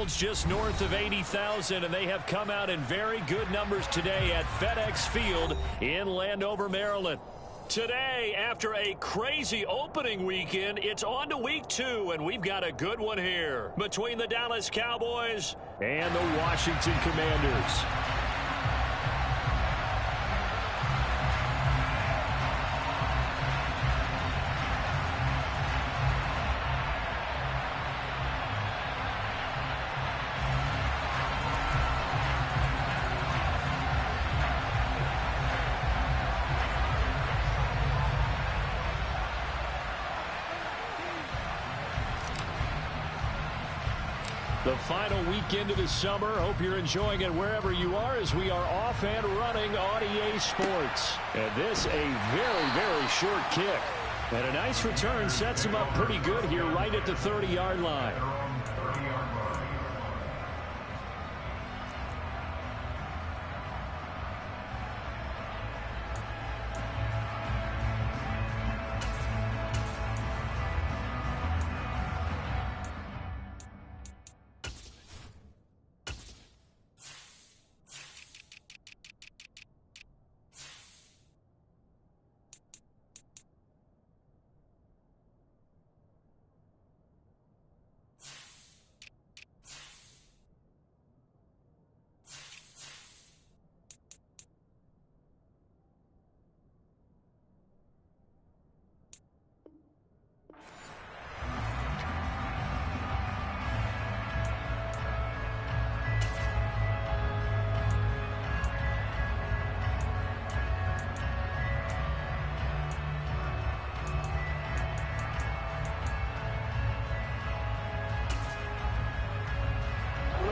holds just north of 80,000, and they have come out in very good numbers today at FedEx Field in Landover, Maryland. Today, after a crazy opening weekend, it's on to week 2, and we've got a good one here between the Dallas Cowboys and the Washington Commanders. The final weekend of the summer. Hope you're enjoying it wherever you are as we are off and running on EA Sports. And this a very, very short kick. And a nice return sets him up pretty good here right at the 30-yard line.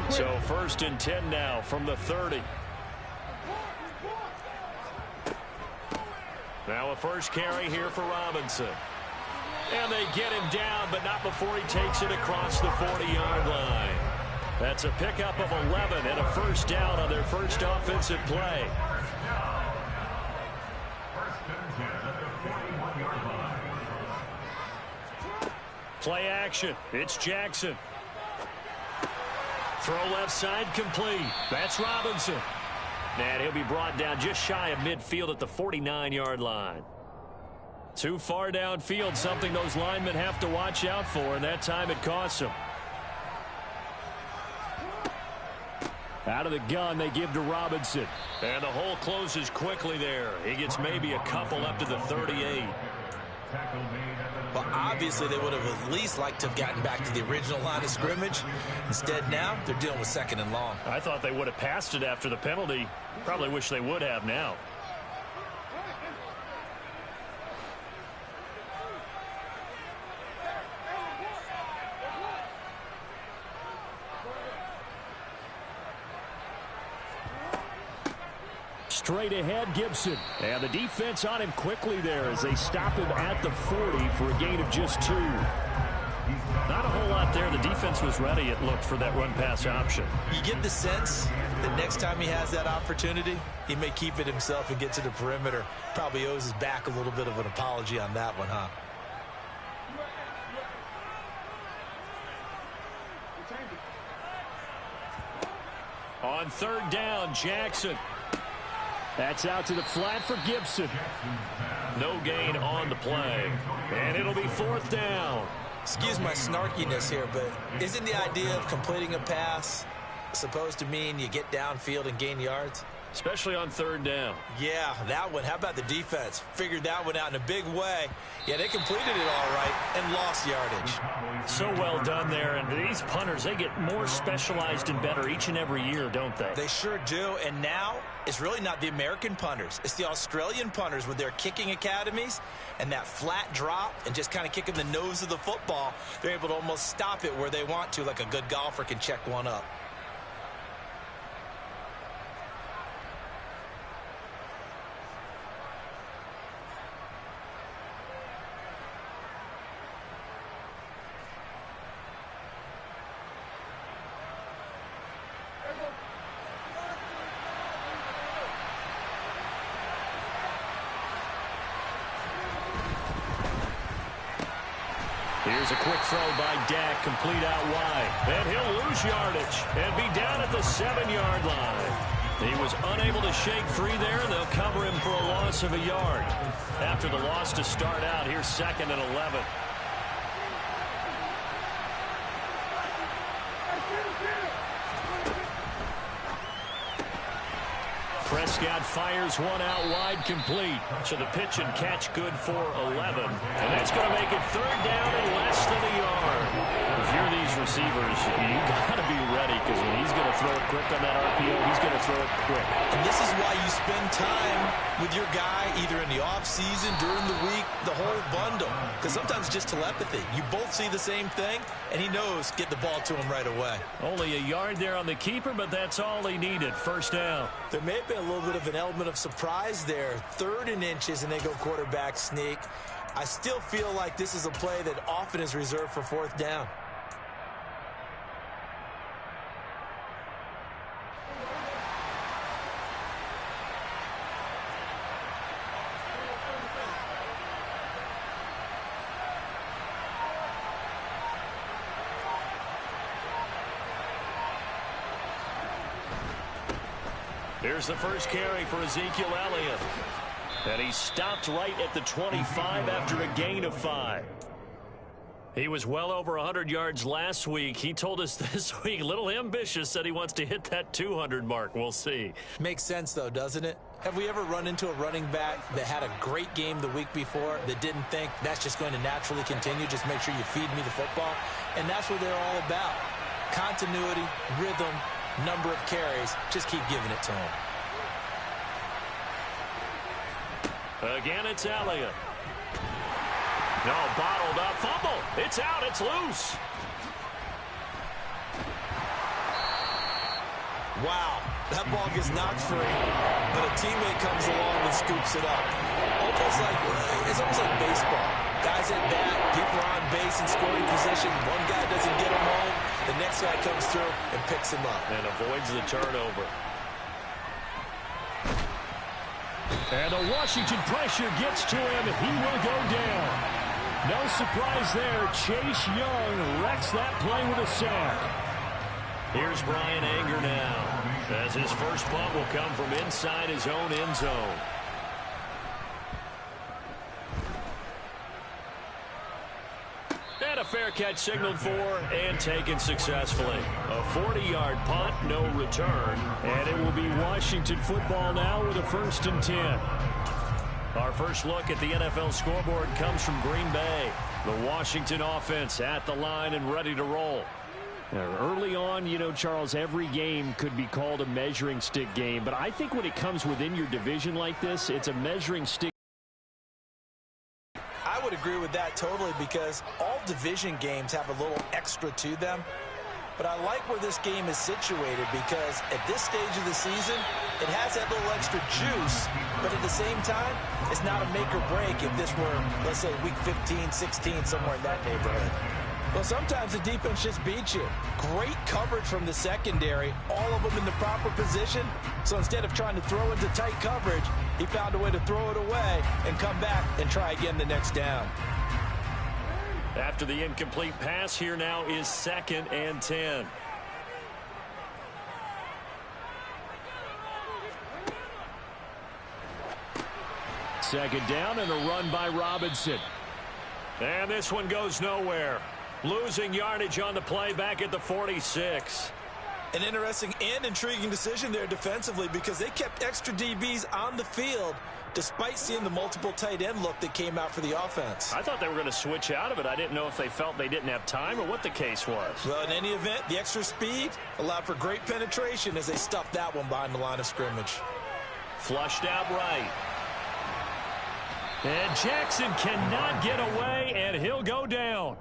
So 1st and 10 now from the 30. Now a first carry here for Robinson. And they get him down, but not before he takes it across the 40-yard line. That's a pickup of 11 and a first down on their first offensive play. Play action. It's Jackson. Throw left side complete. That's Robinson. And he'll be brought down just shy of midfield at the 49-yard line. Too far downfield, something those linemen have to watch out for, and that time it costs them. Out of the gun, they give to Robinson. And the hole closes quickly there. He gets maybe a couple up to the 38. Well, obviously, they would have at least liked to have gotten back to the original line of scrimmage. Instead, now, they're dealing with 2nd and long. I thought they would have passed it after the penalty. Probably wish they would have now. Straight ahead, Gibson. And the defense on him quickly there as they stop him at the 40 for a gain of just 2. Not a whole lot there. The defense was ready, it looked, for that run-pass option. You get the sense that next time he has that opportunity, he may keep it himself and get to the perimeter. Probably owes his back a little bit of an apology on that one, huh? On 3rd down, Jackson. That's out to the flat for Gibson. No gain on the play. And it'll be 4th down. Excuse my snarkiness here, but isn't the idea of completing a pass supposed to mean you get downfield and gain yards? Especially on 3rd down. Yeah, that one. How about the defense? Figured that one out in a big way. Yeah, they completed it all right and lost yardage. So well done there. And these punters, they get more specialized and better each and every year, don't they? They sure do. And now it's really not the American punters. It's the Australian punters with their kicking academies and that flat drop and just kind of kicking the nose of the football. They're able to almost stop it where they want to, like a good golfer can check one up. Here's a quick throw by Dak, complete out wide. And he'll lose yardage and be down at the 7-yard line. He was unable to shake free there, and they'll cover him for a loss of a yard. After the loss to start out, here's 2nd and 11. Prescott fires one out wide, complete. So the pitch and catch good for 11. And that's going to make it 3rd down and less than a yard. If you're these receivers, you got to be ready, because when he's going to throw it quick on that RPO, he's going to throw it quick. And this is why you spend time with your guy either in the offseason, during the week, the whole bundle. Because sometimes it's just telepathy. You both see the same thing, and he knows get the ball to him right away. Only a yard there on the keeper, but that's all he needed. 1st down. There may have been a little bit of an element of surprise there. 3rd and inches, and they go quarterback sneak. I still feel like this is a play that often is reserved for 4th down. Here's the first carry for Ezekiel Elliott. And he stopped right at the 25 after a gain of 5. He was well over 100 yards last week. He told us this week, a little ambitious, said he wants to hit that 200 mark. We'll see. Makes sense, though, doesn't it? Have we ever run into a running back that had a great game the week before that didn't think that's just going to naturally continue? Just make sure you feed me the football. And that's what they're all about. Continuity, rhythm, number of carries. Just keep giving it to him. Again, it's Elliott. No, bottled up. Fumble. It's out. It's loose. Wow. That ball gets knocked free, but a teammate comes along and scoops it up. It's almost like baseball. Guys at bat, people are on base in scoring position. One guy doesn't get him home. The next guy comes through and picks him up. And avoids the turnover. And the Washington pressure gets to him. He will go down. No surprise there. Chase Young wrecks that play with a sack. Here's Brian Anger now, as his first punt will come from inside his own end zone. And a fair catch signaled for and taken successfully. A 40-yard punt, no return. And it will be Washington football now with a 1st and 10. Our first look at the NFL scoreboard comes from Green Bay. The Washington offense at the line and ready to roll. Now, early on, you know, Charles, every game could be called a measuring stick game. But I think when it comes within your division like this, it's a measuring stick. I would agree with that totally, because all division games have a little extra to them. But I like where this game is situated, because at this stage of the season, it has that little extra juice. But at the same time, it's not a make or break if this were, let's say, week 15, 16, somewhere in that neighborhood. Well, sometimes the defense just beats you. Great coverage from the secondary, all of them in the proper position. So instead of trying to throw into tight coverage, he found a way to throw it away and come back and try again the next down. After the incomplete pass, here now is 2nd and 10. Second down and a run by Robinson. And this one goes nowhere. Losing yardage on the play back at the 46. An interesting and intriguing decision there defensively, because they kept extra DBs on the field despite seeing the multiple tight end look that came out for the offense. I thought they were going to switch out of it. I didn't know if they felt they didn't have time or what the case was. Well, in any event, the extra speed allowed for great penetration as they stuffed that one behind the line of scrimmage. Flushed out right. And Jackson cannot get away, and he'll go down.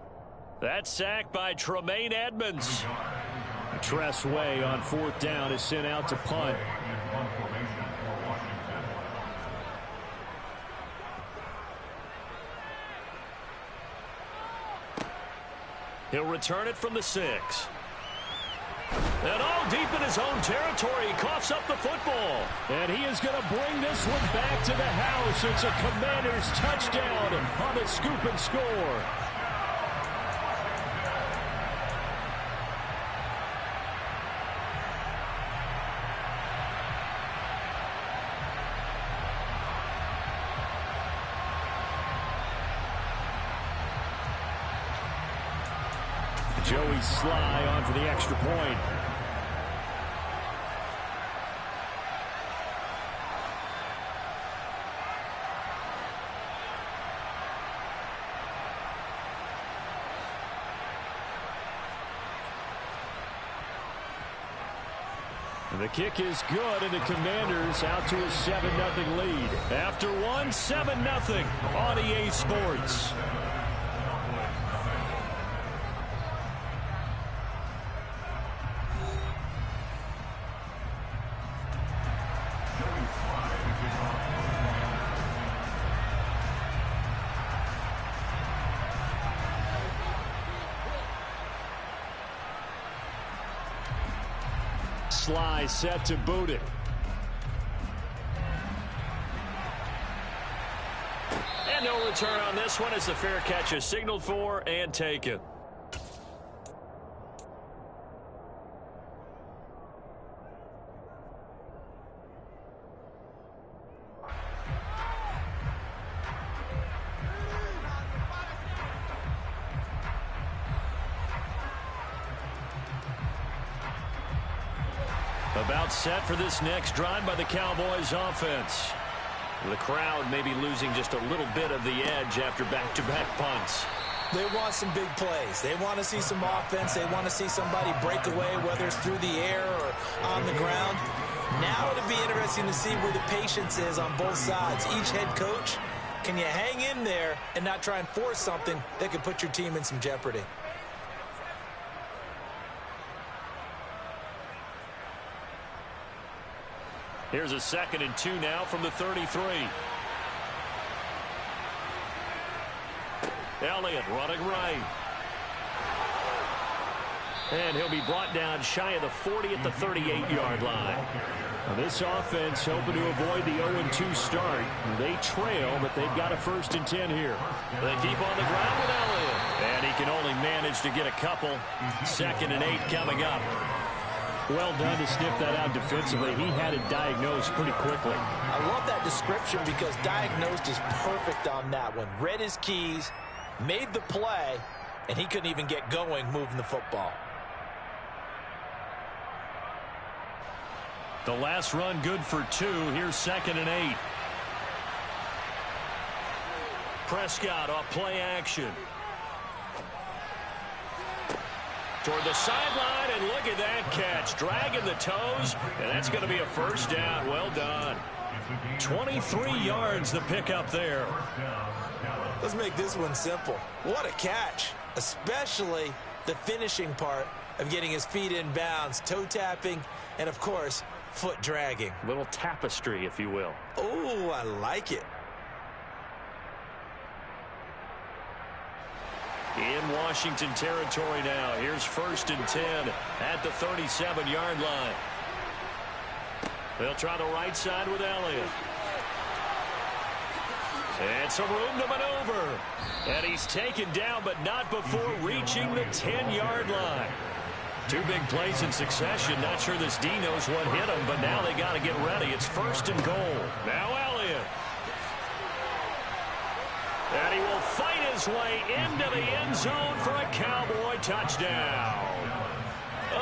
That sack by Tremaine Edmonds. Tress Way on 4th down is sent out to punt. He'll return it from the 6. And all deep in his own territory, he coughs up the football. And he is going to bring this one back to the house. It's a Commanders touchdown on the scoop and score. Joey Sly on for the extra point. The kick is good, and the Commanders out to a 7-0 lead. After one, 7-0 on EA Sports. Sly set to boot it. And no return on this one as the fair catch is signaled for and taken. About set for this next drive by the Cowboys offense. The crowd may be losing just a little bit of the edge after back-to-back punts. They want some big plays. They want to see some offense. They want to see somebody break away, whether it's through the air or on the ground. Now it'll be interesting to see where the patience is on both sides. Each head coach, can you hang in there and not try and force something that could put your team in some jeopardy? Here's a 2nd and 2 now from the 33. Elliott running right. And he'll be brought down shy of the 40 at the 38-yard line. Now this offense hoping to avoid the 0-2 start. They trail, but they've got a 1st and 10 here. They keep on the ground with Elliott. And he can only manage to get a couple. 2nd and 8 coming up. Well done to sniff that out defensively. He had it diagnosed pretty quickly. I love that description because diagnosed is perfect on that one. Read his keys, made the play, and he couldn't even get going moving the football. The last run good for 2. Here's 2nd and 8. Prescott off play action. Toward the sideline, and look at that catch. Dragging the toes, and that's going to be a 1st down. Well done. 23 yards the pickup there. Let's make this one simple. What a catch, especially the finishing part of getting his feet in bounds, toe tapping, and, of course, foot dragging. Little tapestry, if you will. Oh, I like it. In Washington territory now. Here's 1st and 10 at the 37-yard line. They'll try the right side with Elliott. And some room to maneuver. And he's taken down, but not before reaching the 10-yard line. 2 big plays in succession. Not sure this D knows what hit him, but now they got to get ready. It's 1st and goal. Now Elliott. And he will fight his way into the end zone for a Cowboy touchdown.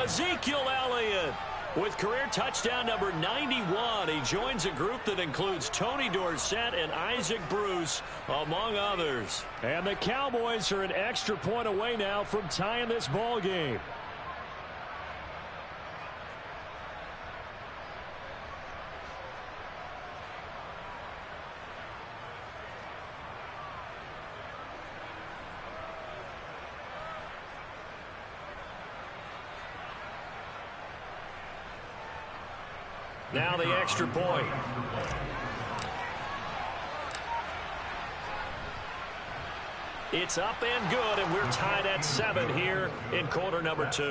Ezekiel Elliott with career touchdown number 91. He joins a group that includes Tony Dorsett and Isaac Bruce, among others. And the Cowboys are an extra point away now from tying this ball game. Now the extra point. It's up and good, and we're tied at 7 here in quarter number 2.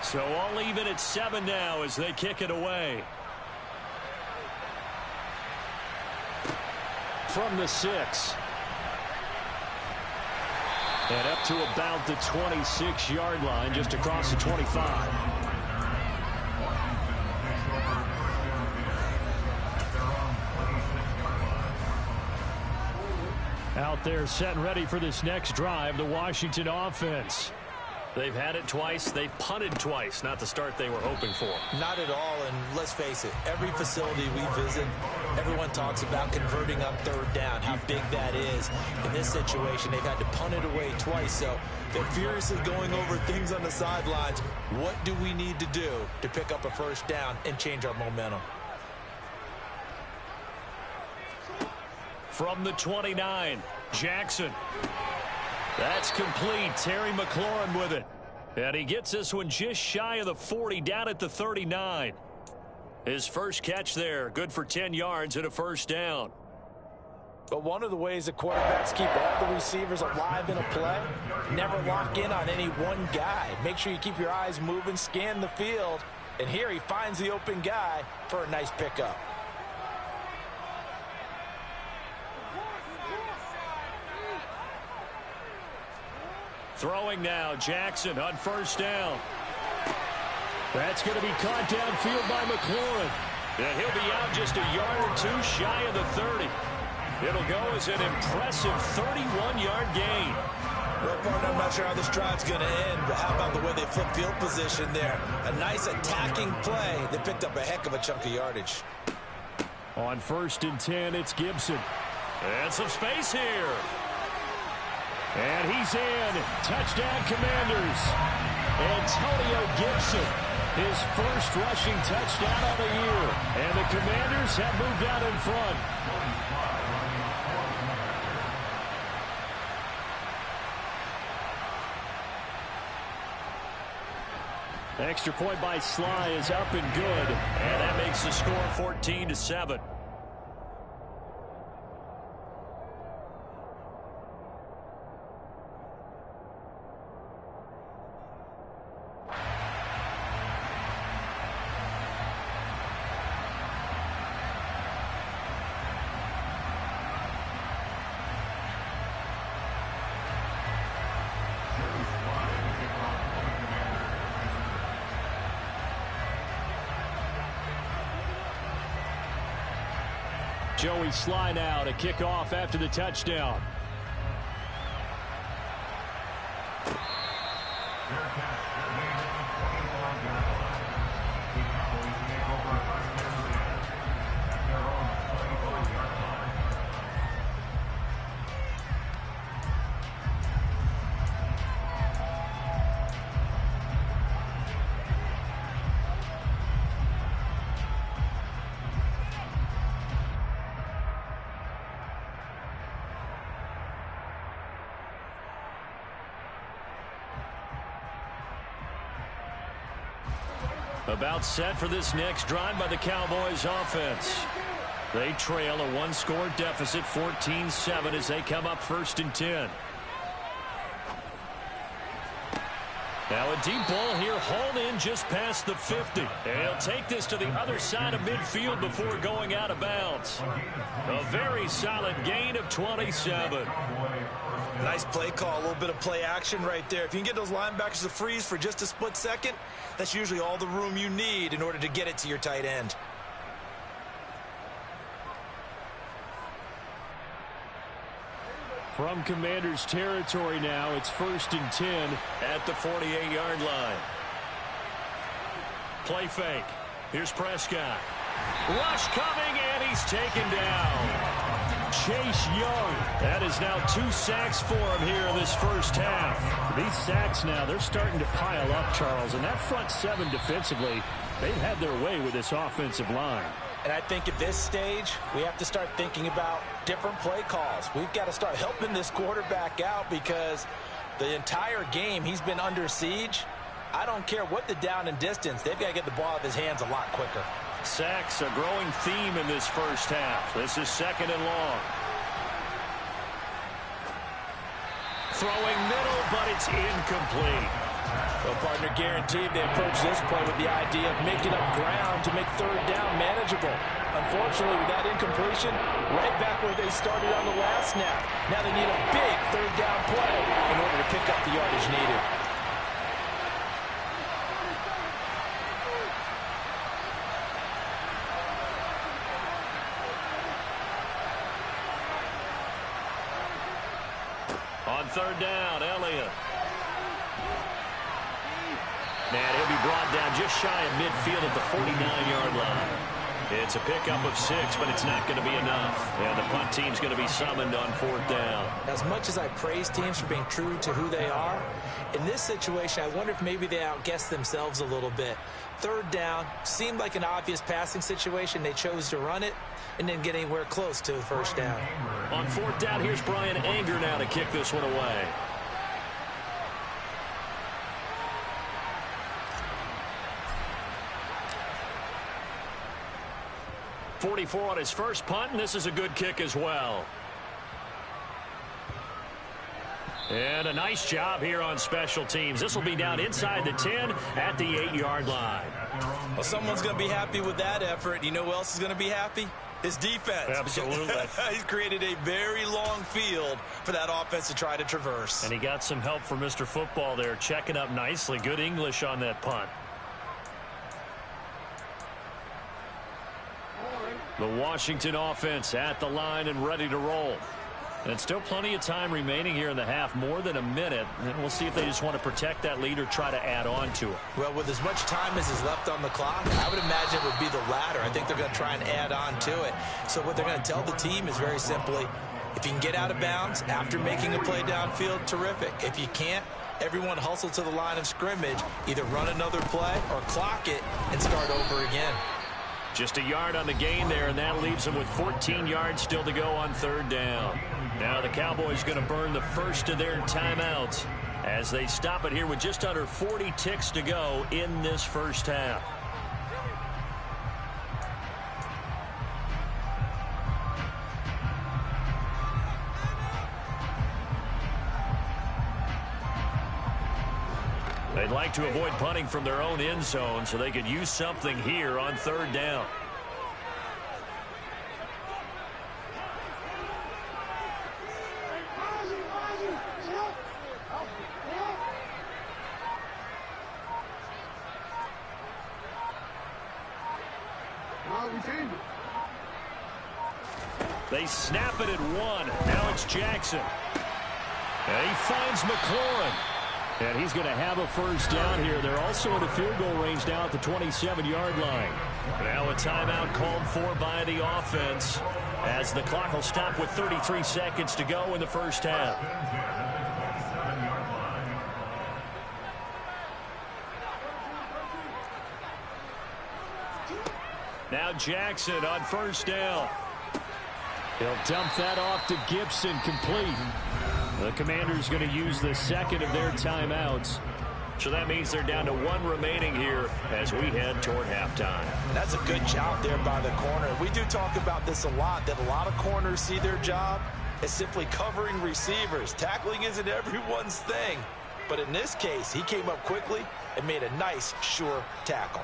So all even at 7 now as they kick it away. From the 6. And up to about the 26-yard line, just across the 25. Out there set and ready for this next drive, the Washington offense. They've had it twice. They've punted twice. Not the start they were hoping for. Not at all, and let's face it, every facility we visit, everyone talks about converting on third down, how big that is. In this situation, they've had to punt it away twice, so they're furiously going over things on the sidelines. What do we need to do to pick up a first down and change our momentum? From the 29, Jackson. That's complete. Terry McLaurin with it. And he gets this one just shy of the 40, down at the 39. His first catch there, good for 10 yards and a first down. But one of the ways the quarterbacks keep all the receivers alive in a play, never lock in on any one guy. Make sure you keep your eyes moving, scan the field. And here he finds the open guy for a nice pickup. Throwing now, Jackson on first down. That's going to be caught downfield by McLaurin. And he'll be out just a yard or two shy of the 30. It'll go as an impressive 31-yard gain. Well, partner, I'm not sure how this drive's going to end, but how about the way they flip field position there? A nice attacking play. They picked up a heck of a chunk of yardage. On 1st and 10, it's Gibson. And some space here. And he's in. Touchdown, Commanders. Antonio Gibson, his first rushing touchdown of the year. And the Commanders have moved out in front. Extra point by Sly is up and good. And that makes the score 14-7. Joey Sly now to kick off after the touchdown. About set for this next drive by the Cowboys offense. They trail a one-score deficit, 14-7, as they come up 1st and 10. Now a deep ball here, hauled in just past the 50. And he'll take this to the other side of midfield before going out of bounds. A very solid gain of 27. Nice play call, a little bit of play action right there. If you can get those linebackers to freeze for just a split second, that's usually all the room you need in order to get it to your tight end. From Commanders territory now, it's 1st and 10 at the 48-yard line. Play fake. Here's Prescott. Rush coming, and he's taken down. Chase Young. That is now 2 sacks for him here in this first half. These sacks now, they're starting to pile up, Charles. And that front seven defensively, they've had their way with this offensive line. And I think at this stage, we have to start thinking about different play calls. We've got to start helping this quarterback out because the entire game he's been under siege. I don't care what the down and distance. They've got to get the ball out of his hands a lot quicker. Sacks, a growing theme in this first half. This is 2nd and long. Throwing middle, but it's incomplete. Well, partner, guaranteed they approach this play with the idea of making up ground to make third down manageable. Unfortunately, with that incompletion, right back where they started on the last snap. Now they need a big third down play in order to pick up the yardage needed. On third down, Elliott. And he'll be brought down just shy of midfield at the 49-yard line. It's a pickup of 6, but it's not going to be enough. And the punt team's going to be summoned on fourth down. As much as I praise teams for being true to who they are, in this situation, I wonder if maybe they outguessed themselves a little bit. Third down seemed like an obvious passing situation. They chose to run it and didn't get anywhere close to the first down. On fourth down, here's Brian Anger now to kick this one away. .44 on his first punt, and this is a good kick as well. And a nice job here on special teams. This will be down inside the 10 at the 8-yard line. Well, someone's going to be happy with that effort. You know who else is going to be happy? His defense. Absolutely. He's created a very long field for that offense to try to traverse. And he got some help from Mr. Football there, checking up nicely. Good English on that punt. The Washington offense at the line and ready to roll. And still plenty of time remaining here in the half, more than a minute. And we'll see if they just want to protect that lead or try to add on to it. Well, with as much time as is left on the clock, I would imagine it would be the latter. I think they're going to try and add on to it. So what they're going to tell the team is very simply, if you can get out of bounds after making a play downfield, terrific. If you can't, everyone hustle to the line of scrimmage, either run another play or clock it and start over again. Just a yard on the gain there, and that leaves them with 14 yards still to go on third down. Now the Cowboys going to burn the first of their timeouts as they stop it here with just under 40 ticks to go in this first half. They'd like to avoid punting from their own end zone so they could use something here on third down. They snap it at 1. Now it's Jackson. And he finds McLaurin. And he's going to have a first down here. They're also in the field goal range now at the 27-yard line. Now a timeout called for by the offense as the clock will stop with 33 seconds to go in the first half. Now Jackson on first down. He'll dump that off to Gibson, complete. The Commanders going to use the second of their timeouts. So that means they're down to 1 remaining here as we head toward halftime. That's a good job there by the corner. We do talk about this a lot, that a lot of corners see their job as simply covering receivers. Tackling isn't everyone's thing. But in this case, he came up quickly and made a nice, sure tackle.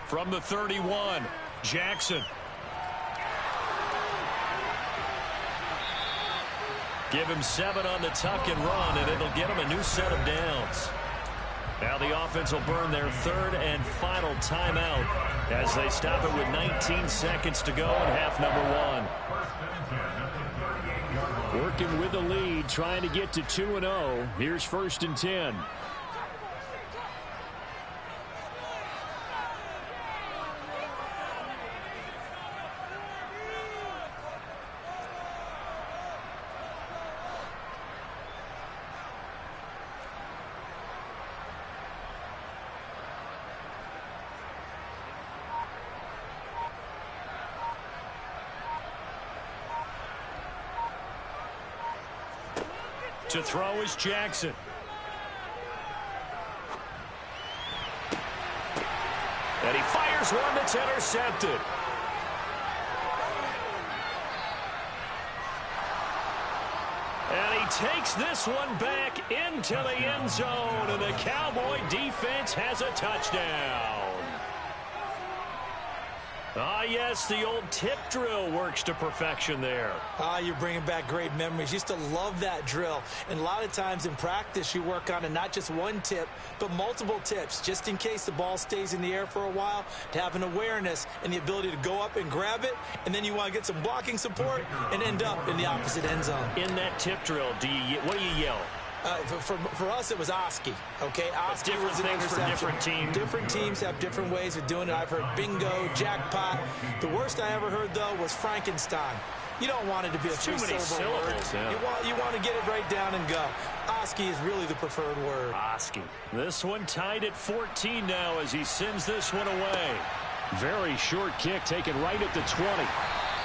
From the 31, Jackson. Give him 7 on the tuck and run, and it'll get him a new set of downs. Now the offense will burn their third and final timeout as they stop it with 19 seconds to go in half number 1. Working with the lead, trying to get to 2-0. Here's 1st and 10. To throw is Jackson. And he fires one that's intercepted. And he takes this one back into the end zone, and the Cowboy defense has a touchdown. Ah, yes, the old tip drill works to perfection there. You're bringing back great memories. Used to love that drill. And a lot of times in practice, you work on it, not just one tip, but multiple tips, just in case the ball stays in the air for a while, to have an awareness and the ability to go up and grab it, and then you want to get some blocking support and end up in the opposite end zone. In that tip drill, what do you yell? For us, it was Oski. Okay, Oski different was an things for interception. different teams. Different teams have different ways of doing it. I've heard bingo, jackpot. The worst I ever heard, though, was Frankenstein. You don't want it to be a three-syllable word. Yeah. You want to get it right down and go. Oski is really the preferred word. Oski. This one tied at 14 now as he sends this one away. Very short kick taken right at the 20.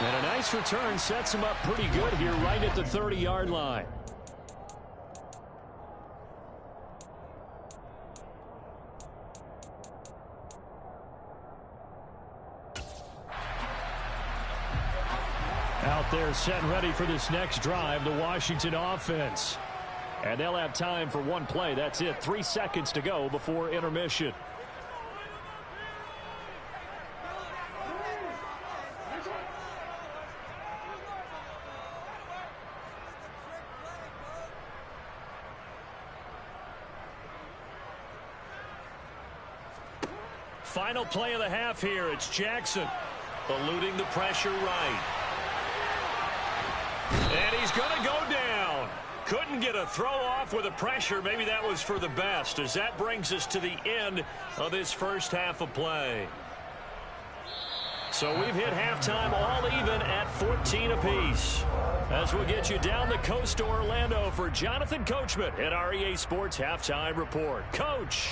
And a nice return sets him up pretty good here right at the 30-yard line. Out there set and ready for this next drive, the Washington offense. And they'll have time for one play. That's it. 3 seconds to go before intermission. Final play of the half here. It's Jackson eluding the pressure right. And he's going to go down. Couldn't get a throw off with the pressure. Maybe that was for the best, as that brings us to the end of this first half of play. So we've hit halftime all even at 14 apiece. As we'll get you down the coast to Orlando for Jonathan Coachman at our EA Sports Halftime Report. Coach.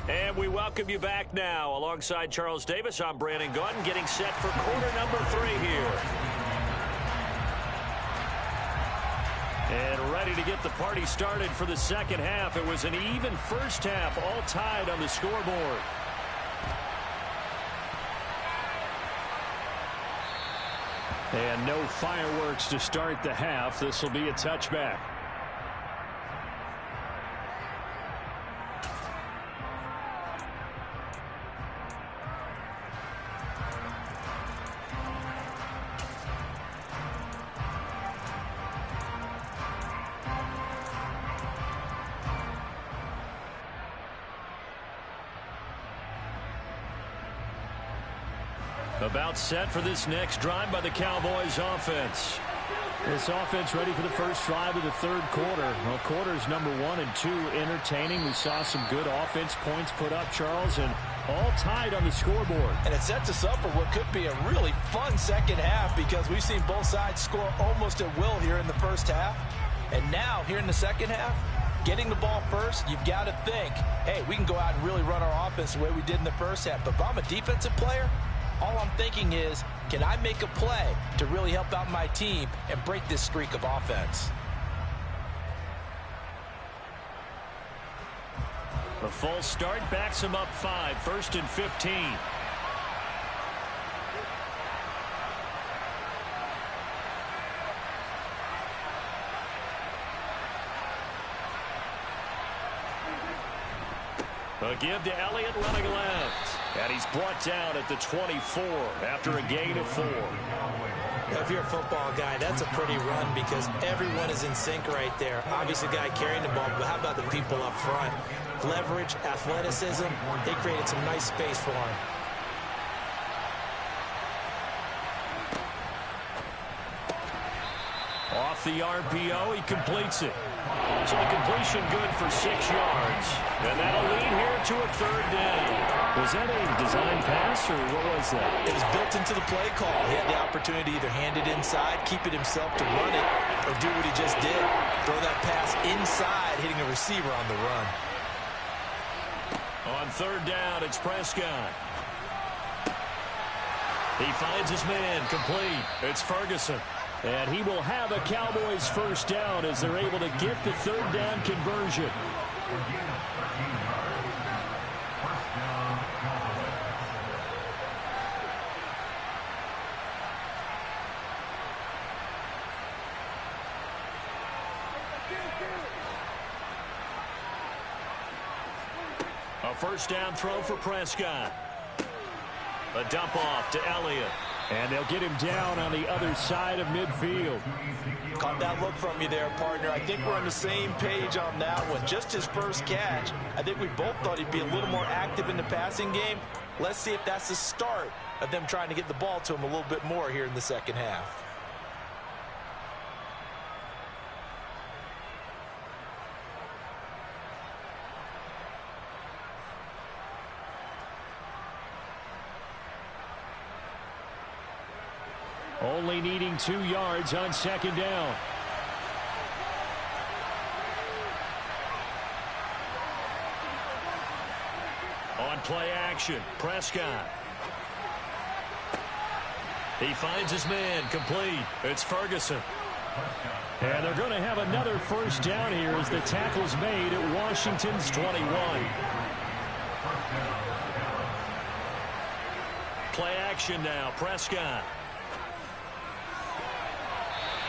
And we welcome you back now. Alongside Charles Davis, I'm Brandon Gunn, getting set for quarter number 3 here. And ready to get the party started for the second half. It was an even first half, all tied on the scoreboard. And no fireworks to start the half. This will be a touchback. About set for this next drive by the Cowboys offense. This offense ready for the first drive of the third quarter. Well, quarters number 1 and 2 entertaining. We saw some good offense points put up, Charles, and all tied on the scoreboard. And it sets us up for what could be a really fun second half, because we've seen both sides score almost at will here in the first half. And now, here in the second half, getting the ball first, you've got to think, hey, we can go out and really run our offense the way we did in the first half. But if I'm a defensive player, all I'm thinking is, can I make a play to really help out my team and break this streak of offense? The false start backs him up 5, 1st and 15. A give to Elliott running left. And he's brought down at the 24 after a gain of 4. If you're a football guy, that's a pretty run, because everyone is in sync right there. Obviously, the guy carrying the ball, but how about the people up front? Leverage, athleticism, they created some nice space for him. Off the RPO, he completes it. So the completion good for 6 yards. And that'll lead here it to a third down. Was that a design pass, or what was that? It was built into the play call. He had the opportunity to either hand it inside, keep it himself to run it, or do what he just did. Throw that pass inside, hitting a receiver on the run. On third down, it's Prescott. He finds his man, complete. It's Ferguson. And he will have a Cowboys first down as they're able to get the third down conversion. A first down throw for Prescott. A dump off to Elliott. And they'll get him down on the other side of midfield. Caught that look from you there, partner. I think we're on the same page on that one. Just his first catch. I think we both thought he'd be a little more active in the passing game. Let's see if that's the start of them trying to get the ball to him a little bit more here in the second half. Only needing 2 yards on second down. On play action, Prescott. He finds his man, complete. It's Ferguson. And they're going to have another first down here as the tackle's made at Washington's 21. Play action now, Prescott.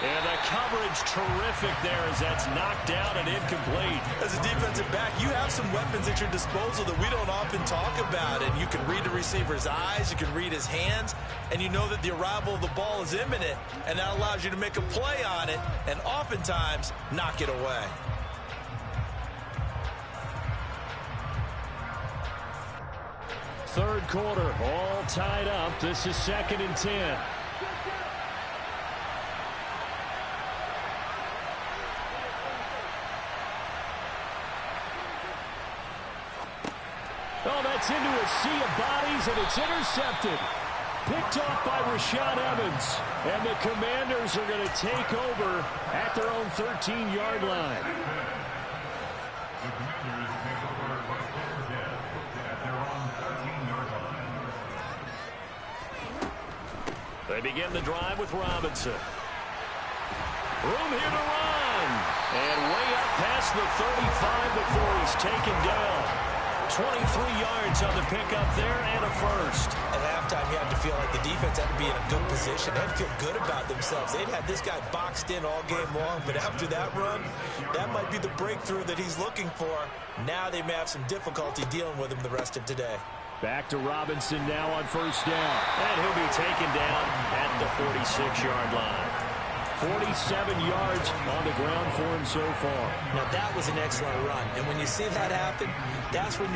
And the coverage terrific there as that's knocked down and incomplete. As a defensive back, you have some weapons at your disposal that we don't often talk about. And you can read the receiver's eyes, you can read his hands, and you know that the arrival of the ball is imminent, and that allows you to make a play on it and oftentimes knock it away. Third quarter, all tied up. This is 2nd and 10. Oh, that's into a sea of bodies, and it's intercepted. Picked off by Rashad Evans. And the Commanders are going to take over at their own 13-yard line. They begin the drive with Robinson. Room here to run. And way up past the 35 before he's taken down. 23 yards on the pickup there and a first. At halftime, you had to feel like the defense had to be in a good position. They had to feel good about themselves. They'd had this guy boxed in all game long, but after that run, that might be the breakthrough that he's looking for. Now they may have some difficulty dealing with him the rest of today. Back to Robinson now on first down. And he'll be taken down at the 46-yard line. 47 yards on the ground for him so far. Now, that was an excellent run. And when you see that happen, that's when you